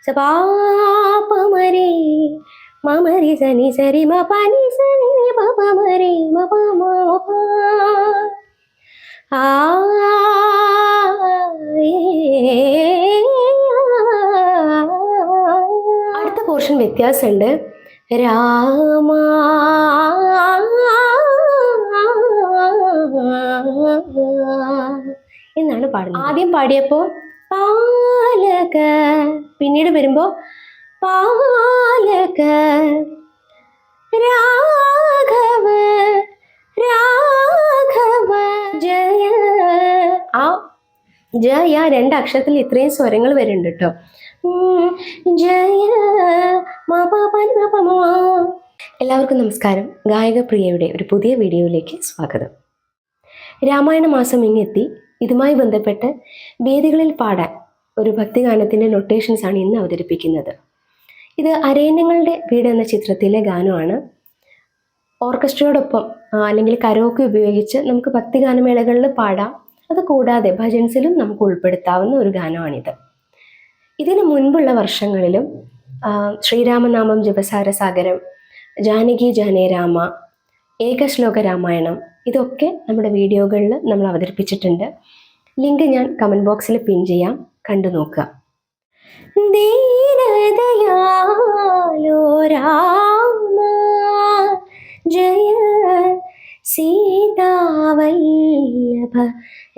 സപാപമരേ മമരി സനി സരി മ പനി സനി നി പ പമരേ മ പ മ പ ആ അടുത്ത പോർഷൻ വ്യത്യാസമുണ്ട്. രാമ എന്നാണ് പാടുന്നത്. ആദ്യം പാടിയപ്പോൾ പാലക, പിന്നീട് വരുമ്പോ പാലക രാഘവ രാഘവ ജയ. ആ ജയ രണ്ട് അക്ഷരത്തിൽ ഇത്രയും സ്വരങ്ങൾ വരുന്നുണ്ട് കേട്ടോ. ജയ. എല്ലാവർക്കും നമസ്കാരം. ഗായകപ്രിയയുടെ ഒരു പുതിയ വീഡിയോയിലേക്ക് സ്വാഗതം. രാമായണ മാസം ഇങ്ങെത്തി. ഇതുമായി ബന്ധപ്പെട്ട് വേദികളിൽ പാടാൻ ഒരു ഭക്തിഗാനത്തിൻ്റെ നൊട്ടേഷൻസ് ആണ് ഇന്ന് അവതരിപ്പിക്കുന്നത്. ഇത് അരയന്നങ്ങളുടെ വീട് എന്ന ചിത്രത്തിലെ ഗാനമാണ്. ഓർക്കസ്ട്രയോടൊപ്പം അല്ലെങ്കിൽ കരോക്കെ ഉപയോഗിച്ച് നമുക്ക് ഭക്തിഗാനമേളകളിൽ പാടാം. അത് കൂടാതെ ഭജൻസിലും നമുക്ക് ഉൾപ്പെടുത്താവുന്ന ഒരു ഗാനമാണിത്. ഇതിനു മുൻപുള്ള വർഷങ്ങളിലും ശ്രീരാമനാമം ജപസാരസാഗരം, ജാനകി ജാനേ രാമ, ഏകശ്ലോക രാമായണം ഇതൊക്കെ നമ്മുടെ വീഡിയോകളിൽ നമ്മൾ അവതരിപ്പിച്ചിട്ടുണ്ട്. ലിങ്ക് ഞാൻ കമൻറ്റ് ബോക്സിൽ പിൻ ചെയ്യാം, കണ്ടു നോക്കുക. ദീനദയാലോ രാമ ജയ സീതാവല്ലഭ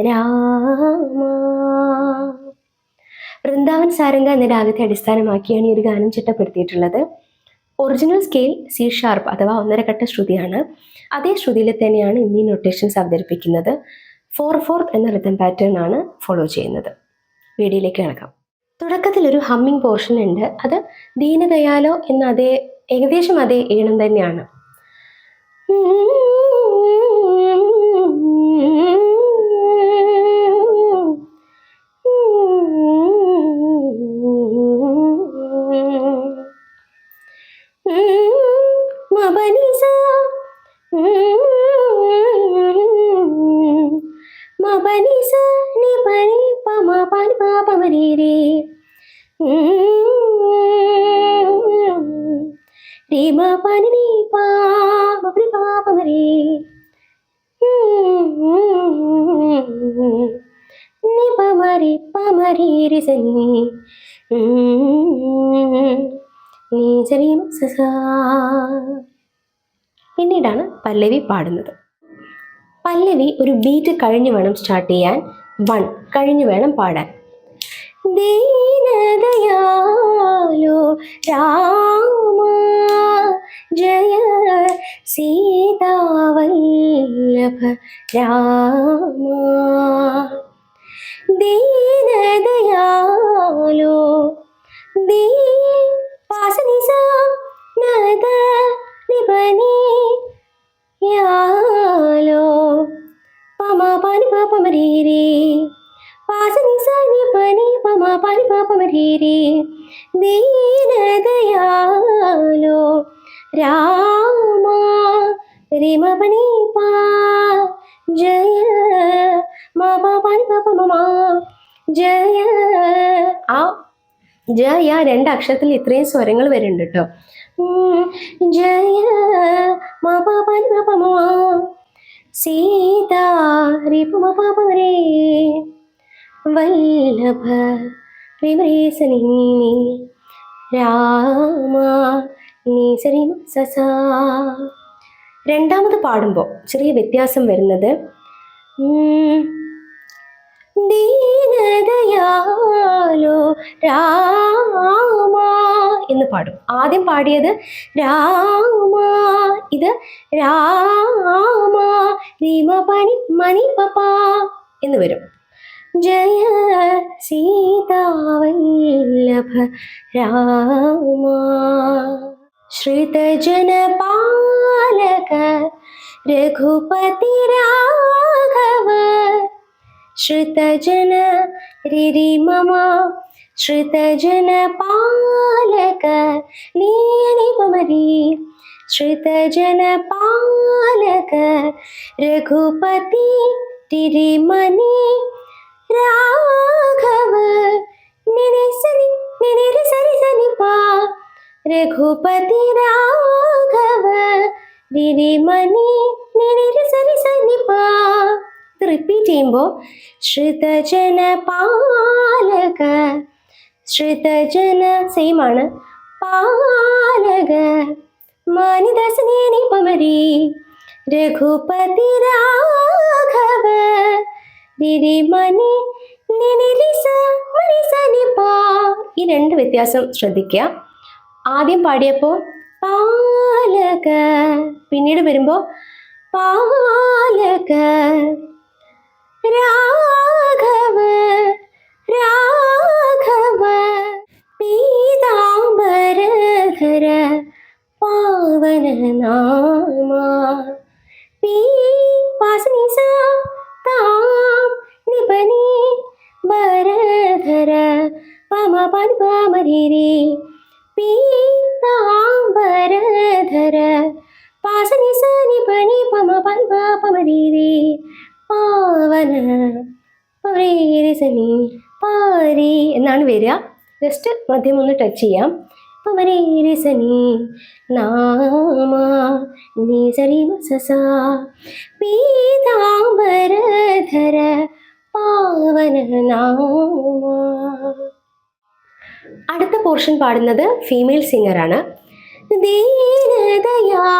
രാമ. വൃന്ദാവൻ സാരംഗ എന്ന രാഗത്തെ അടിസ്ഥാനമാക്കിയാണ് ഈ ഒരു ഗാനം ചിട്ടപ്പെടുത്തിയിട്ടുള്ളത്. ഒറിജിനൽ സ്കെയിൽ സി ഷാർപ്പ് അഥവാ 1.5 കട്ട ശ്രുതിയാണ്. അതേ ശ്രുതിയിൽ തന്നെയാണ് ഇന്നീ നൊട്ടേഷൻസ് അവതരിപ്പിക്കുന്നത്. 4/4 എന്ന റിതം പാറ്റേൺ ആണ് ഫോളോ ചെയ്യുന്നത്. വീഡിയോയിലേക്ക് കിടക്കാം. തുടക്കത്തിൽ ഒരു ഹമ്മിങ് പോർഷൻ ഉണ്ട്. അത് ദീനദയാലോ എന്ന ഏകദേശം അതേ ഈണം തന്നെയാണ്. പിന്നീടാണ് പല്ലവി പാടുന്നത്. പല്ലവി ഒരു ബീറ്റ് കഴിഞ്ഞ് വേണം സ്റ്റാർട്ട് ചെയ്യാൻ, 1 കഴിഞ്ഞ് വേണം പാടാൻ. ദീനദയാലോ രാമ ജയ സീതാവല്ലഭ രാമ. ദീനദയാലോ ദീ പാസനിസ നദ നിപനി യാലോ പമ പനി പാപമരീരി പാസനിസ നിപനി പമ പനി പാപമരീരി. ദീനദയാലോ രാമ റിമ പനി പാ ജയ മമ പനി പാപമ ജയ. ആ ജയ രണ്ട് അക്ഷരത്തിൽ ഇത്രയും സ്വരങ്ങൾ വരുന്നുണ്ട് കേട്ടോ. ജയ മപ പനി പമ സീതാ റിപമ പാപമരേ വല്ലഭ റിമേസനി രാമ നീസരി സസാ. രണ്ടാമത് പാടുമ്പോൾ ചെറിയ വ്യത്യാസം വരുന്നത് ദീനദയാലോ രാമ എന്ന് പാടും. ആദ്യം പാടിയത് രാമ, ഇത് രാമ രീമ പനി മണി പപ്പ എന്ന് വരും. ജയ സീതാവല്ലഭ രാമ. ശ്രിതജന പാലക രഘുപതി രാഘവ. ശ്രുതജന രിരി മമ ശ്രുതജന പാലക നീനി പമരി. ശ്രുതജന പാലക രഘുപതി തിരിമണി രാഘവ നിനി സരി നിനി സരി രഘുപതി രാഘവ രിരിമണി നിരി സരി സനി പ. ഇത് റിപ്പീറ്റ് ചെയ്യുമ്പോൾ ശ്രുതജന പാലക, ശ്രുതജന സെയിം ആണ്, പാലക മാനിദാസനേനി പമരി രഘുപതി രാഘവ രിരിമണി നിനിരിസ മണിസനി പ. ഈ രണ്ട് വ്യത്യാസം ശ്രദ്ധിക്കുക. ആദ്യം പാടിയപ്പോൾ പാലക, പിന്നീട് വരുമ്പോൾ പാലക രാഘവ രാഘവ പീതാംബരധര പാവന നാമ. പീ പാസനി സ താം നിപനി വരധര പമ പനി പാമരി പീതാംബരധര പാസനി സ നിപനി പമ പനി പാമരി പാവന പവരേരിസനി പാരി എന്നാണ് വരിക. ജസ്റ്റ് മദ്യം ഒന്ന് ടച്ച് ചെയ്യാം. പവരേരിസനി നാമ നീ സരി മസസ പീതാംബരധര പാവന നാമ. അടുത്ത പോർഷൻ പാടുന്നത് ഫീമെയിൽ സിംഗറാണ്. ദീനദയാലോ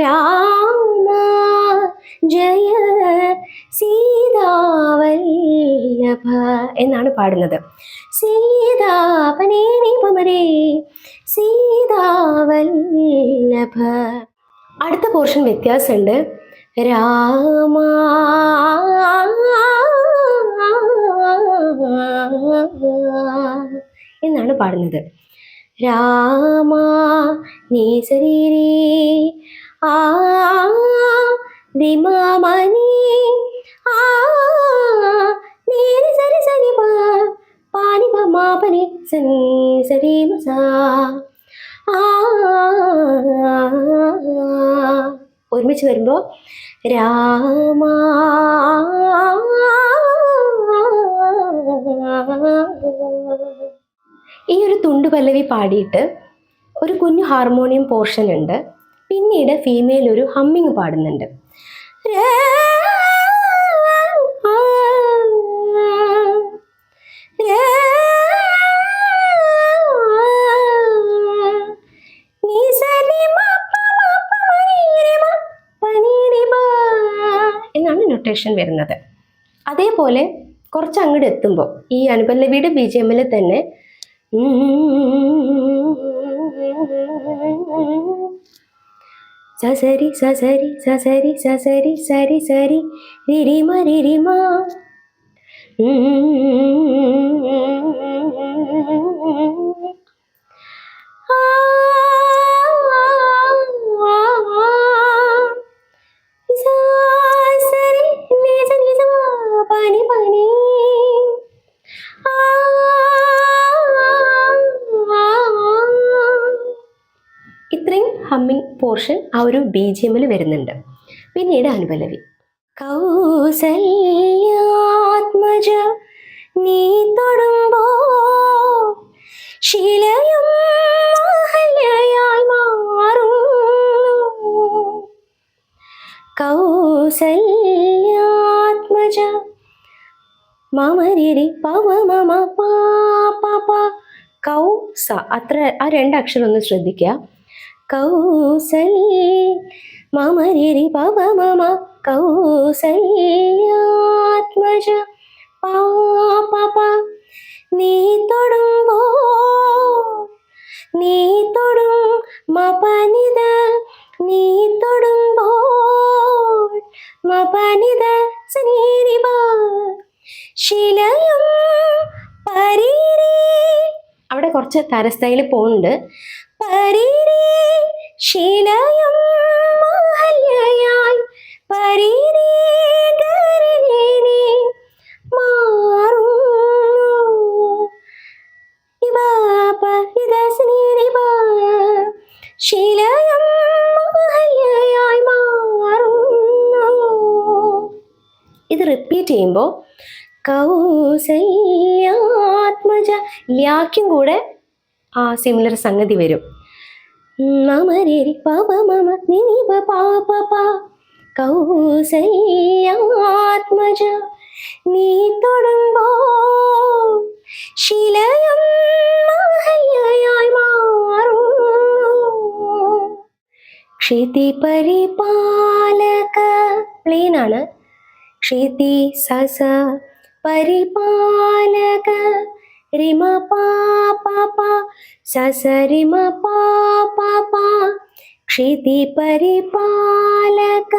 രാമ ജയ സീതാവല്ലഭ എന്നാണ് പാടുന്നത്. സീതാപനേനി പമരേ സീതാവല്ലഭ. അടുത്ത പോർഷൻ വ്യത്യാസമുണ്ട്. രാമ എന്നാണ് പാടുന്നത്. രാമ നീ ശരീരേ ആ ദിമാമണി ആ നീരി സരി സരി പ പാനി പമാപനി സനി സരി മസ ആ. ഒരുമിച്ച് വരുമ്പോൾ രാമ ഈ ഒരു തുണ്ടു പല്ലവി പാടിയിട്ട് ഒരു കുഞ്ഞു ഹാർമോണിയം പോർഷൻ ഉണ്ട്. പിന്നീട് ഫീമെയിൽ ഒരു ഹമ്മിങ് പാടുന്നുണ്ട്. എന്നാണ് നൊട്ടേഷൻ വരുന്നത്. അതേപോലെ കുറച്ച് അങ്ങോട്ട് എത്തുമ്പോൾ ഈ അനുപല്ലവിയുടെ BGM-ൽ തന്നെ സസരി സസരി സസരി സസരി സരി സരി റിരിമ റിരിമ പനി പനി ഇത്രയും ഹമ്മിങ് പോർഷൻ ആ ഒരു BGM-ൽ വരുന്നുണ്ട്. പിന്നീട് അനുപല്ലവി. കൗസല്യാത്മജ നീ തൊടുമ്പോ ശിലയും അഹല്യയായി മാറും. കൗസല്യാത്മജ മമരിരി പവ മമ പാപ കൗസ. അത്ര ആ രണ്ടക്ഷരം ഒന്ന് ശ്രദ്ധിക്കുക. കൗസല്യ മമരിരി പവ മമ കൗസല്യാത്മജ പാപ നീ തൊടുമ്പോ നീ തൊടും മപനിത നീ തൊടുമ്പോ മപനിത സനീരിവ ശിലയും പരീരി. അവിടെ കുറച്ച് തരസ്ഥയിൽ പോകുന്നുണ്ട്. പരീരി ശിലയും അഹല്യയായി പരീരി ഗരിനി മാറും. ഇവ പരിദസനിരിവ ശിലയും അഹല്യയായി മാറും. ഇത് റിപ്പീറ്റ് ചെയ്യുമ്പോൾ കൗസല്യാത്മജ ലാക്കും കൂടെ ആ സിമിലർ സംഗതി വരും. മമരേരി പാപ മമ നിനി പാപ പാ കൗസല്യാത്മജ നീ തൊടുമ്പോൾ ശിലയും മഹല്യയായി മാറുന്നു. ക്ഷിതി പരിപാലക പ്ലെയിനാണ്. ക്ഷിതി സസ പരിപാലക റിമ പാപ സസ റിമ പാപ ക്ഷിതി പരിപാലക.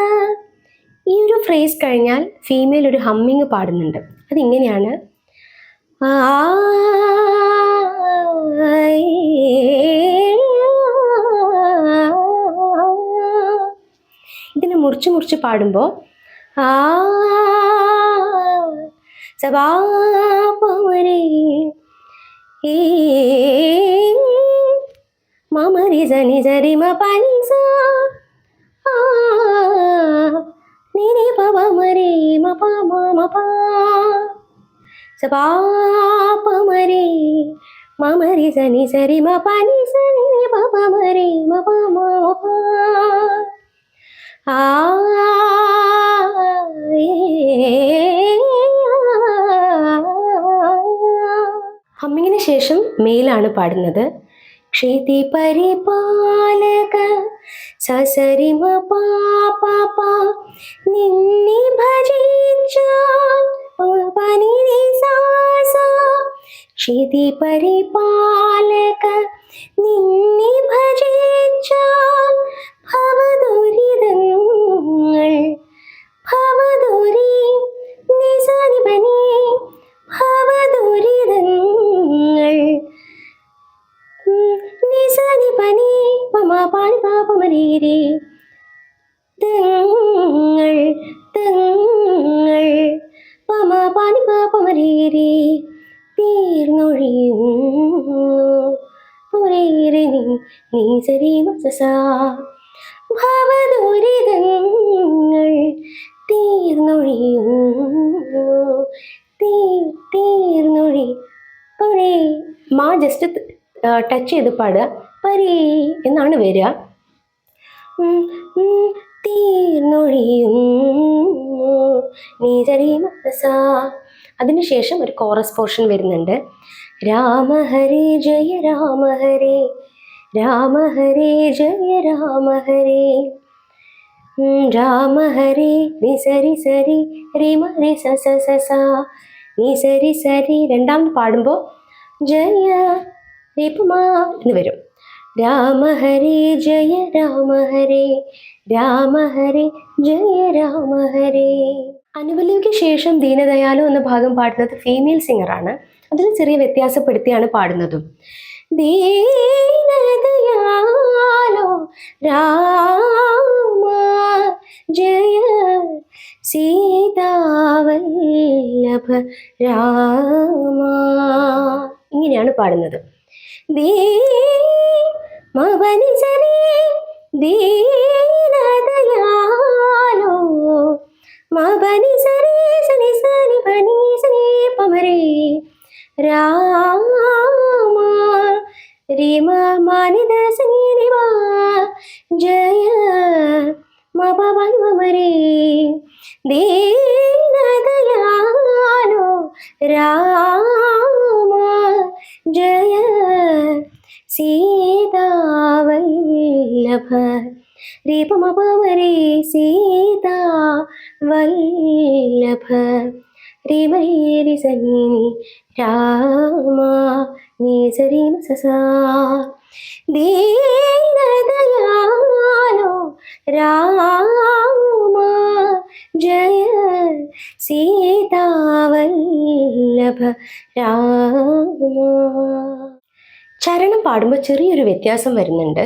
ഈ ഒരു ഫ്രേസ് കഴിഞ്ഞാൽ ഫീമെയിൽ ഒരു ഹമ്മിങ് പാടുന്നുണ്ട്. അതിങ്ങനെയാണ്. ഇതിനെ മുറിച്ച് മുറിച്ച് പാടുമ്പോൾ സവാപമരേ മമരി സനി സരി മ പനി സാ നിനി പവമരേ മ പ മ പ സവാപമരേ മമരി സനി സരി മ പനി സനി പവമരേ മ പ മ പ. ഹമ്മിങ്ങിന് ശേഷം മെയിലാണ് പാടുന്നത്. ക്ഷിതി പരിപാലക സസരിമ പാപ നിന്നെ ഭജിച്ചാൽ പനി സാസ. ക്ഷിതി പരിപാലക നിന്നെ ഭജിച്ചാൽ ഭവദുരിതങ്ങൾ ഭവദുരി നിസാനി പനി ഭവദുരിതങ്ങൾ നിസാനി പനി പമ പാനി പാപമരീരി തങ്ങൾ തങ്ങൾ പമ പാനി പാപമരീരി തീർന്നൊഴിയുന്നു പുരേരി നീ സരി മസസാ ഭവദുരിതങ്ങൾ തീർന്നൊഴിയുന്നു തീർന്നൊഴി പരേ. മാ ജസ്റ്റ് ടച്ച് ചെയ്ത് പാടുക. പരേ എന്നാണ് വരിക. തീർന്നൊഴിയുന്നു നീ സരി മസസാ. അതിനുശേഷം ഒരു കോറസ് പോർഷൻ വരുന്നുണ്ട്. രാമ ഹരേ ജയ രാമ ഹരേ രാമ ഹരേ ജയ രാമ ഹരേ രാമ ഹരേ നി സരി സരി റിമ രി സ സ സ സ നി സരി സരി. രണ്ടാമത് പാടുമ്പോൾ ജയ റിപമാ എന്ന് വരും. രാമ ഹരേ ജയ രാമ ഹരേ രാമ ഹരേ ജയ രാമ ഹരേ. അനുപല്ലവിക്ക് ശേഷം ദീനദയാലു എന്ന ഭാഗം പാടുന്നത് ഫീമെയിൽ സിംഗറാണ്. അതിൽ ചെറിയ വ്യത്യാസപ്പെടുത്തിയാണ് പാടുന്നതും. ദീനദയാലോ രാമ ജയ സീതാവല്ലഭ രാമ ഇങ്ങനെയാണ് പാടുന്നത്. മവനി സരി ദീനദയാലോ മവനി സരി സനി സനി പനി സനി പമരേ രാമ റിമ മാനിദ സനി റിമ ജയ മപ മരേ ദീനദയാലോ രാമ ജയ സീതാവല്ലഭ റിപമപമരേ സീതാ വല്ലഭ റിമരി സനി രാമ നീ സരി മസസാ. ദീനദയാലോ രാമ ജയ സീതാവല്ലഭ രാമ. ചരണം പാടുമ്പോൾ ചെറിയൊരു വ്യത്യാസം വരുന്നുണ്ട്.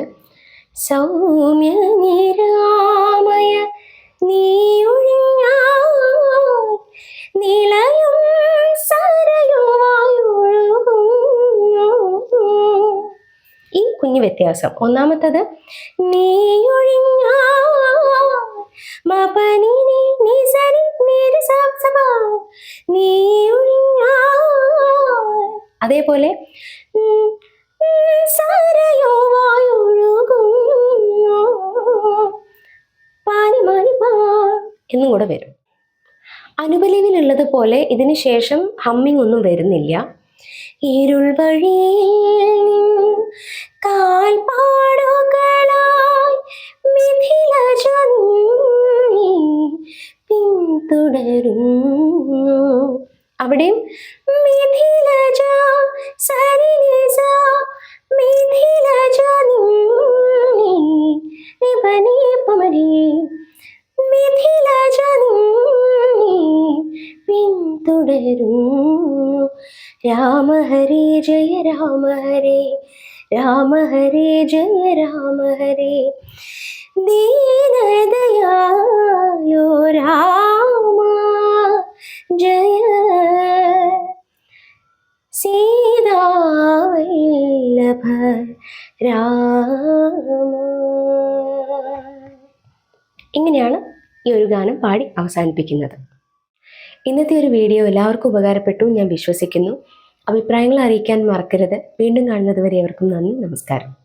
സൗമ്യ നിരാമയ നീ ഒഴിഞ്ഞാൽ നിളയും സരയുവായൊഴുകും. ഈ കുഞ്ഞു വ്യത്യാസം. ഒന്നാമത്തത് നീ ഒഴിഞ്ഞാൽ മപനി നീ സരി നീരി സബ നീ ഒഴിഞ്ഞാൽ. അതേപോലെ എന്നും കൂടെ വരും. അനുപല്ലവിയിലുള്ളത് പോലെ ഇതിന് ശേഷം ഹമ്മിങ് ഒന്നും വരുന്നില്ല. ഇരുൾ വഴിയിൽ കാൽപ്പാടുകളായി മിഥിലജ നീ പിന്തുടരുന്നു. അവിടെയും മിഥിലജ സരിനിസ മിഥിലജ നീ നിപനി പമരി മിഥിലജ നീ പിന്തുടരുന്നു. രാമ ഹരേ ജയ രാമ ഹരേ, രാമ ഹരേ ജയ രാമ ഹരേ, ദീനദയാലോ രാമ ജയ സീതാവല്ലഭ രാമ. ഇങ്ങനെയാണ് ഈ ഒരു ഗാനം പാടി അവസാനിപ്പിക്കുന്നത്. ഇന്നത്തെ ഒരു വീഡിയോ എല്ലാവർക്കും ഉപകാരപ്പെട്ടു ഞാൻ വിശ്വസിക്കുന്നു. അഭിപ്രായങ്ങൾ അറിയിക്കാൻ മറക്കരുത്. വീണ്ടും കാണുന്നത് വരെ അവർക്കും നന്ദി, നമസ്കാരം.